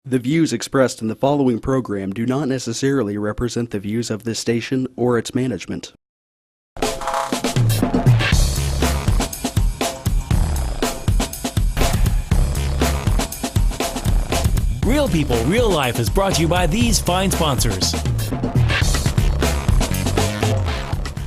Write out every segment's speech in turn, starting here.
The views expressed in the following program do not necessarily represent the views of this station or its management. Real People, Real Life is brought to you by these fine sponsors.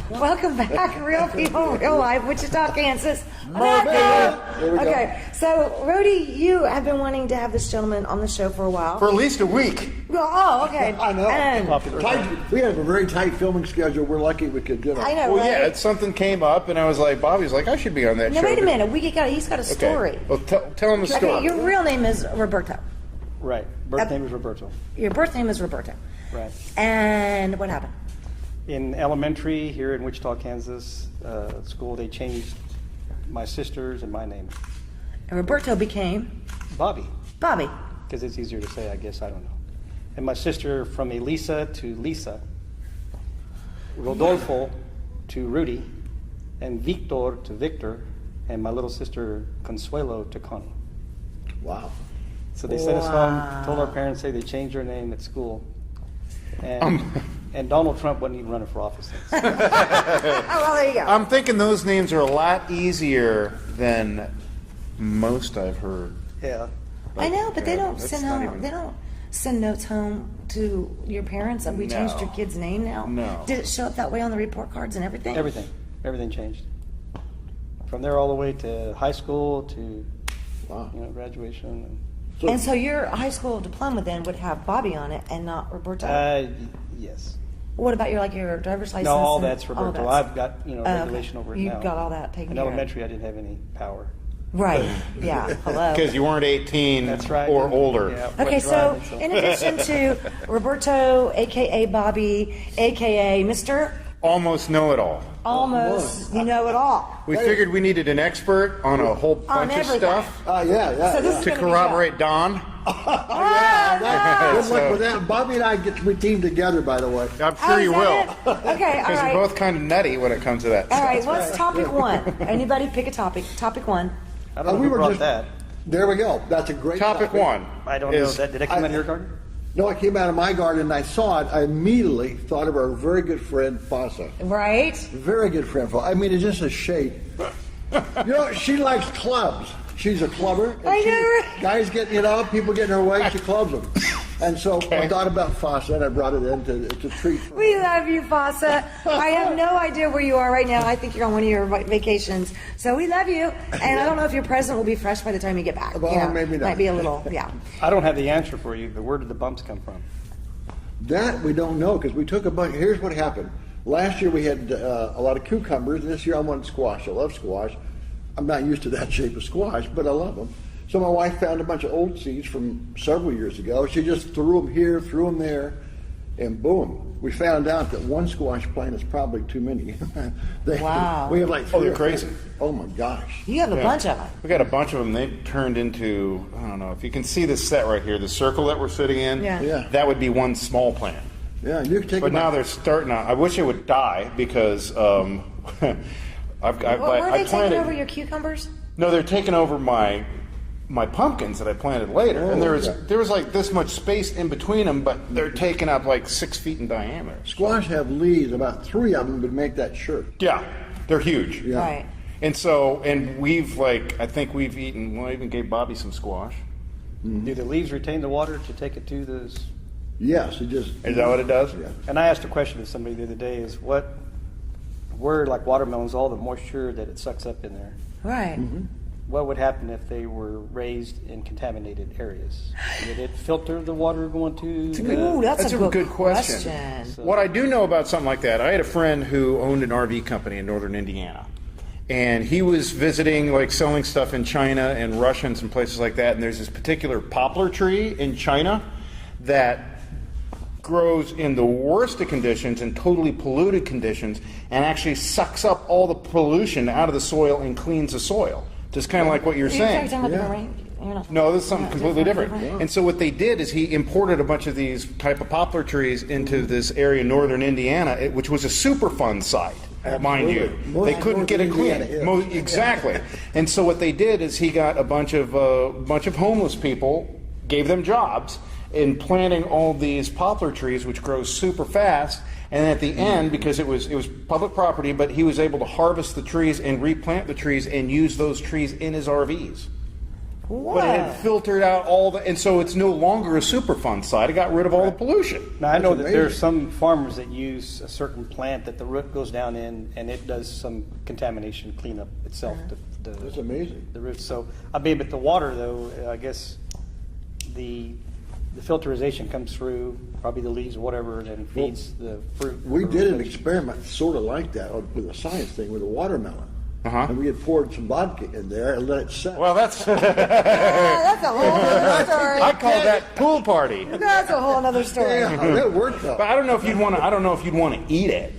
Welcome back, Real People, Real Life, Wichita, Kansas. Okay, so Rhodey, you have been wanting to have this gentleman on the show for a while. For at least a week. Oh, okay. I know. We have a very tight filming schedule. We're lucky we could get on. I know, Well, right? yeah, something came up, and I was like, Bobby's like, I should be on that show. No, wait a minute. He's got a story. Okay. Well, tell him the story. Okay, your real name is Roberto. Right. Birth name is Roberto. Your birth name is Roberto. Right. And what happened? In elementary here in Wichita, Kansas, school, they changed my sister's and my name. And Roberto became Bobby. Bobby. Because it's easier to say, I guess. I don't know. And my sister from Elisa to Lisa. Rodolfo to Rudy. And Victor to Victor. And my little sister Consuelo to Connie. Wow. So they sent us home, told our parents, say they changed our name at school. And Donald Trump wasn't even running for office. Oh, well, there you go. I'm thinking those names are a lot easier than most I've heard. Yeah. I know, but they don't that's send not home. even- They don't send notes home to your parents that we changed your kid's name now. No. Did it show up that way on the report cards and everything? Everything changed. From there all the way to high school to graduation. And so your high school diploma then would have Bobby on it and not Roberto. Yes. What about your driver's license? No, all and that's Roberto. that's- I've got regulation over it You've now. got all that taken In care of. elementary, I didn't have any power. Right. Yeah. Hello. Because you weren't 18 That's right. or older. Yeah, Okay, wasn't so driving, in addition to Roberto, aka Bobby, aka Mr. Almost know-it-all. Almost Know-It-All. We figured we needed an expert on a whole bunch of everything. stuff Yeah. So this is to gonna be corroborate Don. Good luck with that. Bobby and I we team together, by the way. I'm sure you will. Okay, all Because we're right. both kind of nutty when it comes to that. All right, what's topic one? Anybody pick a topic. Topic one. I don't know we who were brought just- that. There we go. That's a great Topic one. I don't know. That. Did that come out of your garden? No, it came out of my garden and I saw it. I immediately thought of our very good friend, Fossa. Right? Very good friend. I mean, it's just a shade. She likes clubs. She's a clubber. And I know, right? Guys get, people get in her way, she clubs them. And so I thought about Fossa and I brought it in to treat for We love you, Fossa. I have no idea where you are right now. I think you're on one of your vacations. So we love you. And I don't know if your present will be fresh by the time you get back. Well, maybe not. Might be a little, yeah. I don't have the answer for you, but where did the bumps come from? That we don't know because we took a bunch. Here's what happened. Last year we had a lot of cucumbers. This year I wanted squash. I love squash. I'm not used to that shape of squash, but I love them. So my wife found a bunch of old seeds from several years ago. She just threw them here, threw them there, and boom. We found out that one squash plant is probably too many. Wow. We have like Oh, three they're or four. crazy. Oh my gosh. You have a bunch of them. We got a bunch of them. They've turned into, I don't know, if you can see this set right here, the circle that we're sitting in, Yeah. that would be one small plant. Yeah, you can take But them now out. they're starting out. I wish it would die because Were I they taking planted. over your cucumbers? No, they're taking over my pumpkins that I planted later, and there was like this much space in between them, but they're taking up like 6 feet in diameter. Squash have leaves. About 3 of them would make that shirt. Yeah, they're huge. Yeah. Right. And we've I think we've eaten. Well, I even gave Bobby some squash. Do the leaves retain the water to take it to the... Yes, it just. Is that what it does? Yeah. And I asked a question to somebody the other day, is where like watermelons, all the moisture that it sucks up in there, Right. what would happen if they were raised in contaminated areas? Would it filter the water going to... Ooh, that's a good question. What I do know about something like that, I had a friend who owned an RV company in northern Indiana. And he was visiting, like selling stuff in China and Russia and some places like that. And there's this particular poplar tree in China that grows in the worst of conditions and totally polluted conditions and actually sucks up all the pollution out of the soil and cleans the soil. Just kind of like what you're saying. No, this is something completely different. And so what they did is he imported a bunch of these type of poplar trees into this area in northern Indiana, which was a Superfund site, mind you. They couldn't get it clean. Exactly. And so what they did is he got a bunch of homeless people gave them jobs in planting all these poplar trees, which grow super fast. And at the end, because it was public property, but he was able to harvest the trees and replant the trees and use those trees in his RVs. What? But it had filtered out all the, and so it's no longer a Superfund site. It got rid of all the pollution. Now, I know That's that there are amazing. some farmers that use a certain plant that the root goes down in, and it does some contamination cleanup itself. That's amazing. The roots. So, I mean, but the water, though, I guess the filterization comes through probably the leaves or whatever, and then feeds the fruit. We or did an vegetable. experiment sort of like that with a science thing with a watermelon. Uh-huh. And we had poured some vodka in there and let it set. Well, that's That's a whole other story. I call that pool party. That's a whole other story. yeah, that worked though. But I don't know if you'd want to. I don't know if you'd want to eat it.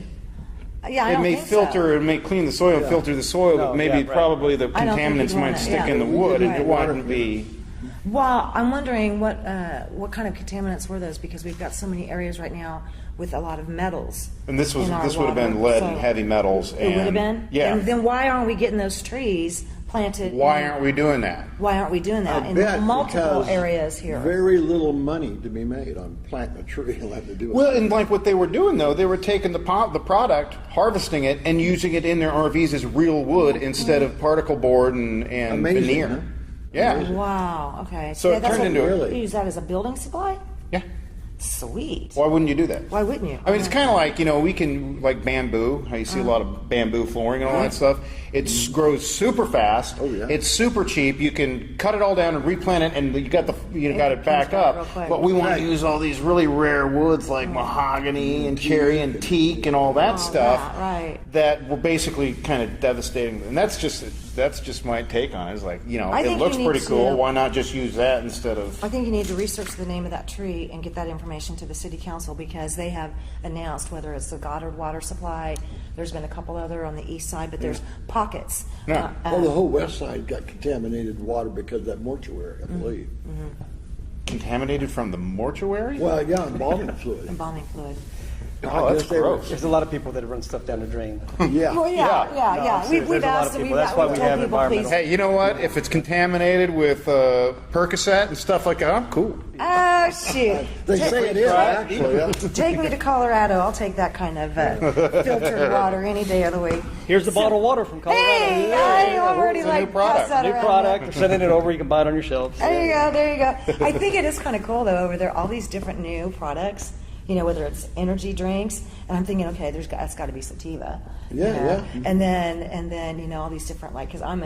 Yeah, I It don't may think filter, so. it may clean the soil, and filter the soil, No, but maybe yeah, right. probably the I don't think contaminants you'd might wanna- stick yeah. in the wood, and Right. it wouldn't be. Well, I'm wondering what kind of contaminants were those, because we've got so many areas right now with a lot of metals. And this in our would have been water, lead and so- heavy metals. It would have been. Yeah. And then why aren't we getting those trees planted? Why aren't we doing that? Why aren't we doing that I in bet multiple because areas here? Very little money to be made on planting a tree and letting it do it. Well, and like what they were doing though, they were taking the product, harvesting it, and using it in their RVs as real wood instead of particle board and Amazing, veneer. huh? Yeah. Amazing. Wow. Okay. So it that's turned into Really? You use that as a building supply? Yeah. Sweet. Why wouldn't you do that? Why wouldn't you? I mean, it's kind of like, we can, like bamboo, how you see a lot of bamboo flooring and all that stuff. It grows super fast. Oh, yeah. It's super cheap. You can cut it all down and replant it, and you got it back comes back real up. quick. But we want Right. to use all these really rare woods like mahogany and cherry and teak and all that stuff yeah, right. that were basically kind of devastating. And that's just my take on it. It's like, I it think looks you need pretty cool. to- Why not just use that instead of... I think you need to research the name of that tree and get that information to the city council, because they have announced whether it's the Goddard water supply. There's been a couple other on the east side, but there's pockets. Yeah. Well, the whole west side got contaminated water because of that mortuary, I believe. Contaminated from the mortuary? Well, yeah, embalming fluid. Embalming fluid. Oh, I that's guess they were- gross. There's a lot of people that run stuff down the drain. Yeah. Well, yeah. No, We've there's a lot asked of them. people. We've That's why we told have people, environmental. please. Hey, you know what? If it's contaminated with Percocet and stuff like that, I'm cool. Oh, shoot. They say it is, actually. Yeah. Take me to Colorado. I'll take that kind of filtered water any day of the week. Here's the bottled water from Colorado. Hey, I already It's a new like product. passed that New around. product. They're sending it over. You can buy it on your shelves. There you go. There you go. I think it is kind of cool though. Over there, all these different new products. Whether it's energy drinks, and I'm thinking, okay, that's got to be sativa. Yeah. And then all these different because I'm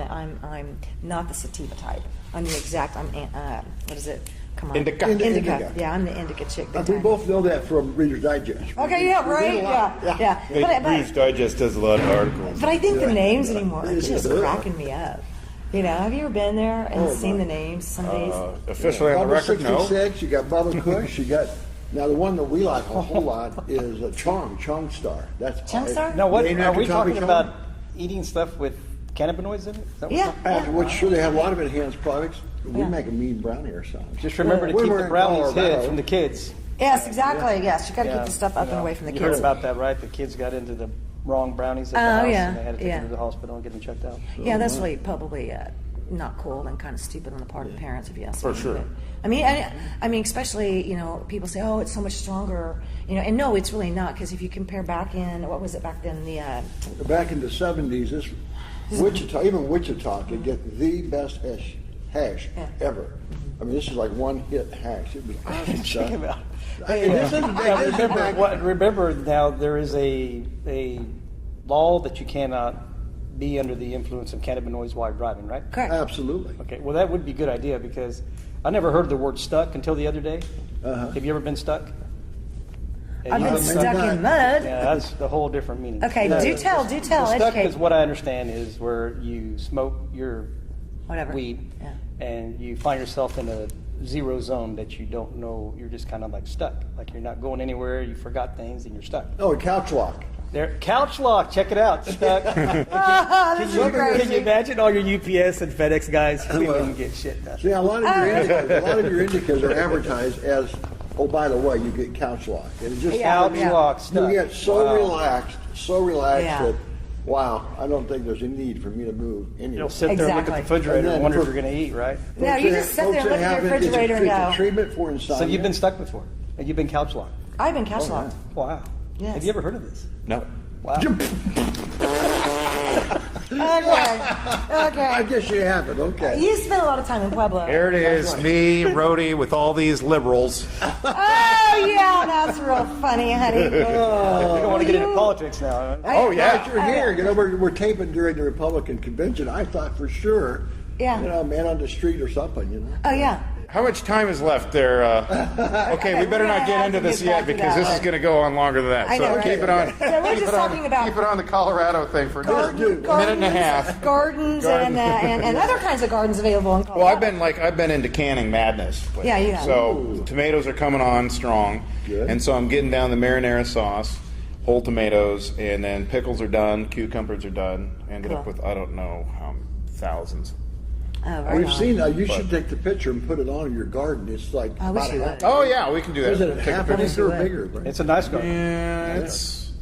not the sativa type. I'm the exact. What is it? Come on. Indica. Indica. Yeah, I'm the indica chick. big We time. both know that from Reader's Digest. Okay. Yeah. We read Right. a lot. Yeah. Reader's Digest does a lot of articles. But I think the names anymore are just Yeah. cracking me up. Have you ever been there and Oh, seen my. the names? Some days. Officially on the Bubba record, no. 66, you got Bubba Kush, you got, now the one that we like a whole lot is a Chong Star. That's Chong Star? Now, what Named are after we Tommy talking Chong? about? Eating stuff with cannabinoids in it? Is that what we're Yeah. talking about? After which, sure, they have a lot of enhanced products. We Yeah. make a mean brownie or something. Just remember to When keep we're the in brownies Colorado- hid from the kids. Yes, exactly. Yes, you got to Yeah, keep the stuff up you and know, away from the you kids. heard about that, right? The kids got into the wrong brownies at the Oh, house, yeah, and they had to take yeah. them to the hospital and get them checked out. Yeah, that's really probably not cool and kind of stupid on the part of parents, if you ask For me. sure. But, I mean, especially people say, "Oh, it's so much stronger," and no, it's really not, because if you compare back in what was it back then Back in the 70s, this even Wichita could get the best hash Yeah. ever. I mean, this is like one hit hash. It was awesome Check stuff. them out. This isn't Now, big, this is big. remember now there is a law that you cannot be under the influence of cannabinoids while driving, right? correct. Absolutely. Okay, well that would be a good idea, because I never heard the word stuck until the other day. Uh-huh. Have you ever been stuck? I've been maybe stuck not. in mud. Yeah, that's the whole different meaning. Okay, No, do tell, Stuck educate. is what I understand is where you smoke your Whatever. weed, Yeah. and you find yourself in a zero zone that you don't know. You're just kind of like stuck, like you're not going anywhere. You forgot things, and you're stuck. Oh, a couch lock. There, couch lock. Check it out. Stuck. This is Can you crazy. imagine all your UPS and FedEx guys who didn't get shit done? See, a lot of your indicas are advertised as, oh, by the way, you get couch lock. And it just Yeah, Couch yeah. lock. you Stuck. get so Wow. relaxed Yeah. that Wow, I don't think there's a need for me to move anyway. You'll sit there and look at the refrigerator And and then wonder if for- you're going to eat, right? No, you just sit there and look at the refrigerator and It's a go. treatment for insomnia. So you've been stuck before, and you've been couch locked. I've been couch locked. Wow. Yes. Have you ever heard of this? No. Wow. Okay. I Okay. guess you haven't, okay. You spent a lot of time in Pueblo. Here it is, me, Rhodey, with all these liberals. Oh, yeah, that's real funny, honey. You don't want to get into politics now. Huh? Oh, yeah. Glad you're here. You know, we're taping during the Republican convention. I thought for sure, Yeah. you know, a man on the street or something, you know. Oh, yeah. How much time is left there? Okay, we better not get into this yet because this is going to go on longer than that. I know, So right? keep it on. So we're keep just it on- talking about keep it on the Colorado thing for just a minute Gardens, and a half. Gardens and other kinds of gardens available in Colorado. Well, I've been into canning madness. lately. Yeah, you have. So tomatoes are coming on strong, Good. and so I'm getting down the marinara sauce, whole tomatoes, and then pickles are done, cucumbers are done. Ended up Cool. with I don't know how thousands. Oh, very We've nice. seen, you should take the picture and put it on in your garden. It's like I wish about you a would. Oh yeah, we can do that. Is it Take a half picture. an acre or would. bigger? Right? It's a nice garden. Yeah, it's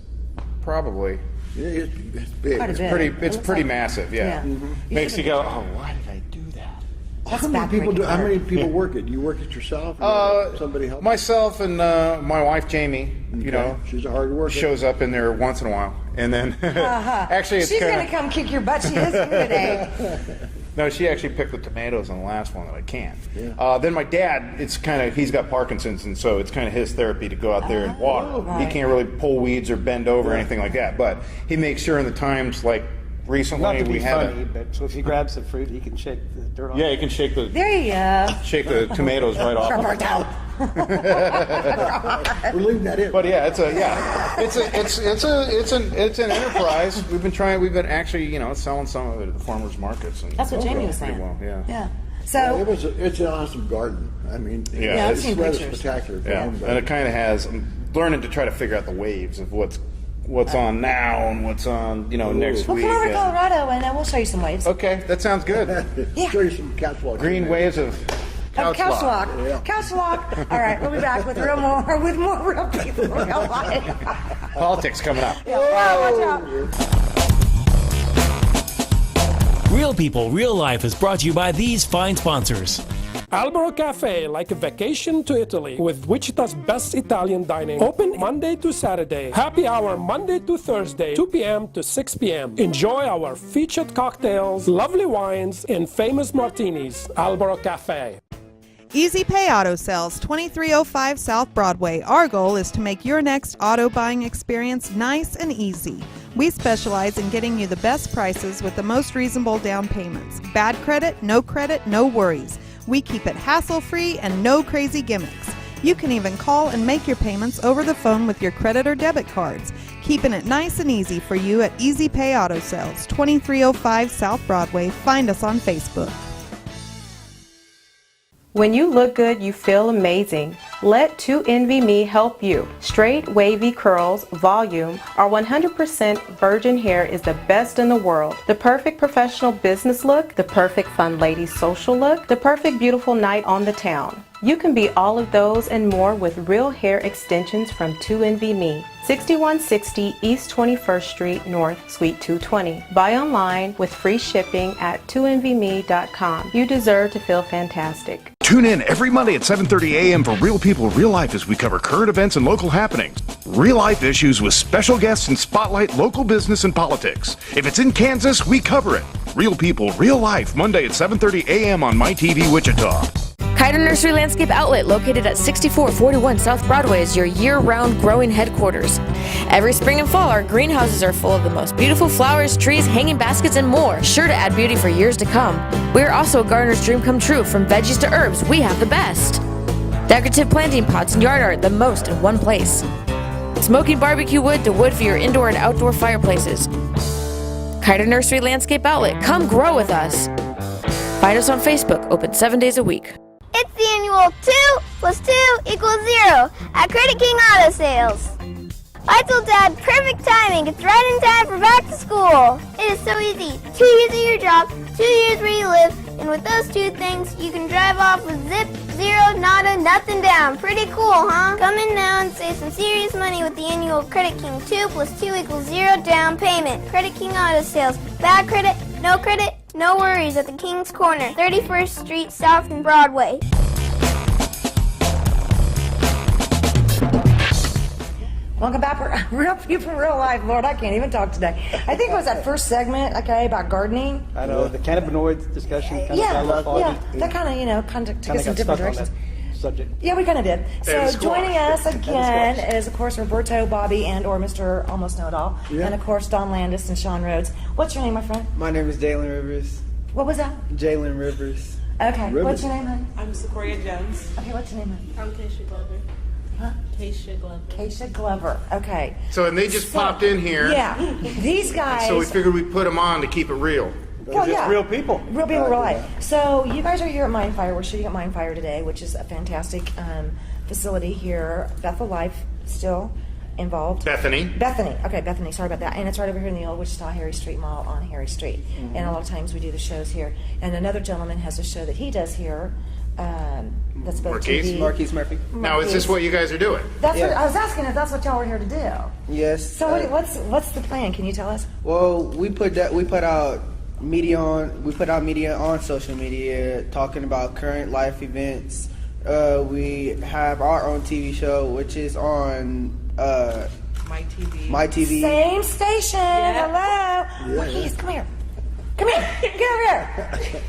probably. Yeah, it's big. Quite a bit. Pretty, It it's looks pretty like- massive, yeah. Yeah. Mhm. You Makes you should've- go, oh, why did I do that? That's How many people backbreaking How many work. people work it? Do you work it yourself? Or somebody help? Myself and my wife Jamie, you know, she's a hard worker. shows up in there once in a while, and then actually it's She's kind going to come kick your butt. She is here today. no, she actually picked the tomatoes on the last one that I canned. Yeah. Then my dad, it's kind of he's got Parkinson's, and so it's kind of his therapy to go out there and water. He right. can't really pull weeds or bend over or anything like that, but he makes sure in the times like recently Not to be we had funny, but so if he grabs the fruit, he can shake the dirt off. yeah, you can shake the There you go. shake the tomatoes right off. Roberto. We're leaving that in. But yeah, it's an enterprise. We've been actually selling some of it at the farmers markets. And That's what Jamie was pretty saying. well, yeah. Yeah. Yeah, So, it's an awesome garden. I mean, Yeah, I've it's seen rather pictures. spectacular. Yeah, garden, but- and it kind of has. I'm learning to try to figure out the waves of what's on now and what's on next we'll week. come over to and- Colorado and we'll show you some waves. Okay, that sounds good. Yeah. Show you some catwalks. Green waves of couch Couch lock. walk. Yeah. Couch walk. All right, we'll be back with more real people. Real life. Politics coming up. Yeah, watch out. Real People, Real Life is brought to you by these fine sponsors. Albero Cafe, like a vacation to Italy, with Wichita's best Italian dining. Open Monday to Saturday. Happy hour Monday to Thursday, 2 p.m. to 6 p.m. Enjoy our featured cocktails, lovely wines, and famous martinis. Albero Cafe. Easy Pay Auto Sales, 2305 South Broadway. Our goal is to make your next auto buying experience nice and easy. We specialize in getting you the best prices with the most reasonable down payments. Bad credit, no worries. We keep it hassle-free and no crazy gimmicks. You can even call and make your payments over the phone with your credit or debit cards. Keeping it nice and easy for you at Easy Pay Auto Sales, 2305 South Broadway. Find us on Facebook. When you look good, you feel amazing. Let 2NVMe help you. Straight, wavy curls, volume, or 100% virgin hair is the best in the world. The perfect professional business look, the perfect fun lady social look, the perfect beautiful night on the town. You can be all of those and more with real hair extensions from 2NVMe. 6160 East 21st Street North, Suite 220. Buy online with free shipping at 2NVMe.com. You deserve to feel fantastic. Tune in every Monday at 7:30 a.m. for Real People, Real Life as we cover current events and local happenings. Real life issues with special guests and spotlight local business and politics. If it's in Kansas, we cover it. Real People, Real Life, Monday at 7:30 a.m. on MyTV Wichita. Kiter Nursery Landscape Outlet, located at 6441 South Broadway, is your year-round growing headquarters. Every spring and fall, our greenhouses are full of the most beautiful flowers, trees, hanging baskets, and more, sure to add beauty for years to come. We are also a gardener's dream come true. From veggies to herbs, we have the best. Decorative planting pots and yard art, the most in one place. Smoking barbecue wood to wood for your indoor and outdoor fireplaces. Kiter Nursery Landscape Outlet, come grow with us. Find us on Facebook, open 7 days a week. It's the annual 2 plus 2 equals 0 at Credit King Auto Sales. I told Dad perfect timing. It's right in time for back to school. It is so easy. 2 years at your job, 2 years where you live, And with those two things, you can drive off with zip, zero, nada, nothing down. Pretty cool, huh? Come in now and save some serious money with the annual Credit King 2 + 2 = 0 down payment. Credit King Auto Sales. Bad credit, no worries at the King's Corner, 31st Street South and Broadway. Welcome back for Real People, Real Life. Lord, I can't even talk today. I think it was that first segment, okay, about gardening. I know, the cannabinoids discussion kind of got a little foggy. That kind of, kind of took Kinda us in got different stuck on directions. that subject. Yeah, we kind of did. And So squash. joining us again is, of course, Roberto, Bobby, and or Mr. Almost Know-It-All. Yeah. And, of course, Don Landis and Sean Rhodes. What's your name, my friend? My name is Jalen Rivers. What was that? Jalen Rivers. Okay. Rivers. What's your name, honey? I'm Sequoia Jones. Okay, what's your name, honey? I'm Keisha Glover. Huh? Keisha Glover. Keisha Glover. Okay. So, and they just popped in here. Yeah. These guys. So we figured we'd put them on to keep it real. Well, Just yeah. real people. Real people, real life. So you guys are here at Mindfire. We're shooting at Mindfire today, which is a fantastic facility here. Bethel Life still involved. Bethany. Okay, Bethany. Sorry about that. And it's right over here in the old Wichita Harry Street Mall on Harry Street. Mm-hmm. And a lot of times we do the shows here. And another gentleman has a show that he does here. That's both Marquise? TV. Marquise Murphy. Now, is this what you guys are doing? That's Yeah. what I was asking if that's what y'all were here to do. Yes. So what's the plan? Can you tell us? Well, we put out media on social media talking about current life events. We have our own TV show, which is on My TV. Same station. Yeah. Hello. Marquise, come here. Come here. Get over here.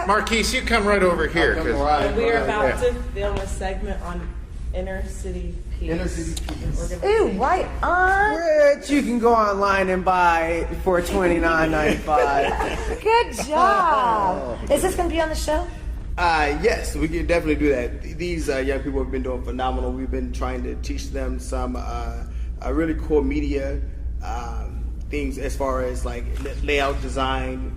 Marquise, you come right over here. 'Cause And we are about to film a segment on inner city peace. Inner city peace. Ooh, right on. Which you can go online and buy for $29.95. Good job. Is this going to be on the show? Yes, we can definitely do that. These young people have been doing phenomenal. We've been trying to teach them some really cool media things as far as like layout design,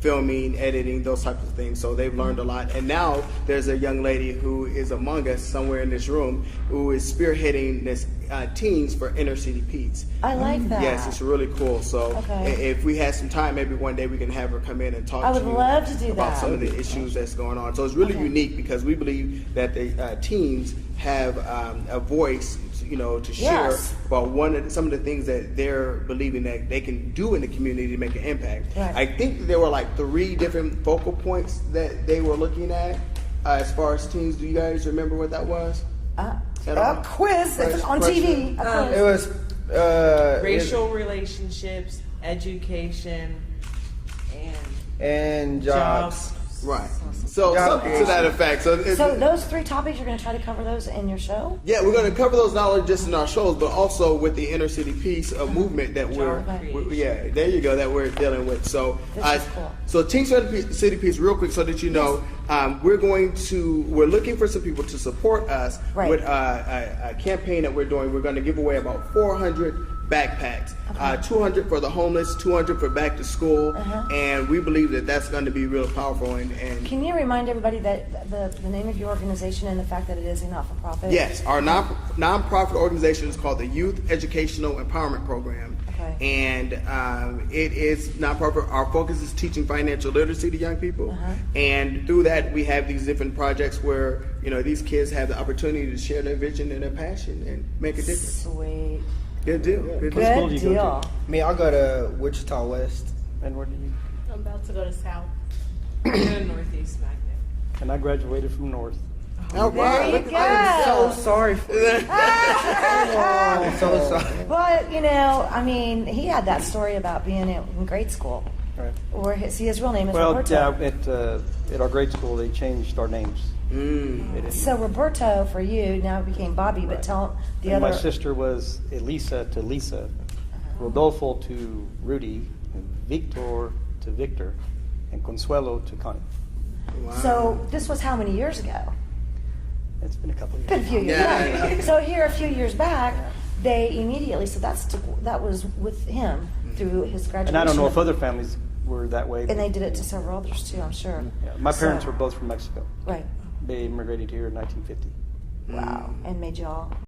filming, editing, those types of things. So they've learned a lot. And now there's a young lady who is among us somewhere in this room who is spearheading this teens for inner city peace. I like that. Yes, it's really cool. So Okay. if we had some time, maybe one day we can have her come in and talk I would to you love to do about that. some of the issues that's going on. So it's really unique because we believe that the teens have a voice, to share Yes. about some of the things that they're believing that they can do in the community to make an impact. Right. I think that there were like 3 different focal points that they were looking at as far as teens. Do you guys remember what that was? A quiz. It's on TV. A quiz. It was Racial relationships, education, and jobs. Right. So Job something to that effect. So those 3 topics, you're going to try to cover those in your show? yeah, we're going to cover those not only just in our shows, but also with the inner city peace movement that yeah, there you go, that we're dealing with. So, This is cool. so Teen City Peace, real quick, so that you know, we're looking for some people to support us Right. with a campaign that we're doing. We're going to give away about 400 backpacks, 200 for the homeless, 200 for back to school, and we believe that that's going to be real powerful. And Can you remind everybody that the name of your organization and the fact that it is a not-for-profit? yes, our nonprofit organization is called the Youth Educational Empowerment Program. Okay. And it is nonprofit. Our focus is teaching financial literacy to young people. And through that, we have these different projects where, these kids have the opportunity to share their vision and their passion and make a difference. Sweet. Good deal. Good Good deal. deal. Me, I'll go to Wichita West. And where did you? I'm about to go to South. And Northeast back there. And I graduated from North. Oh, There you go. I'm so sorry for that. I'm so sorry. Well, he had that story about being in grade school. Right. Where his real name is Well, Roberto. at our grade school, they changed our names. So Roberto for you now became Bobby, but tell the And other. my sister was Elisa to Lisa, Rodolfo to Rudy, and Victor to Victor, and Consuelo to Connie. So this was how many years ago? It's been a couple of years. Been a few years. Yeah. So here a few years back, they immediately. So that was with him through his graduation. And I don't know if other families were that way. And they did it to several others too, I'm sure. Yeah, my parents So- were both from Mexico. Right. They immigrated here in 1950. Wow. And made y'all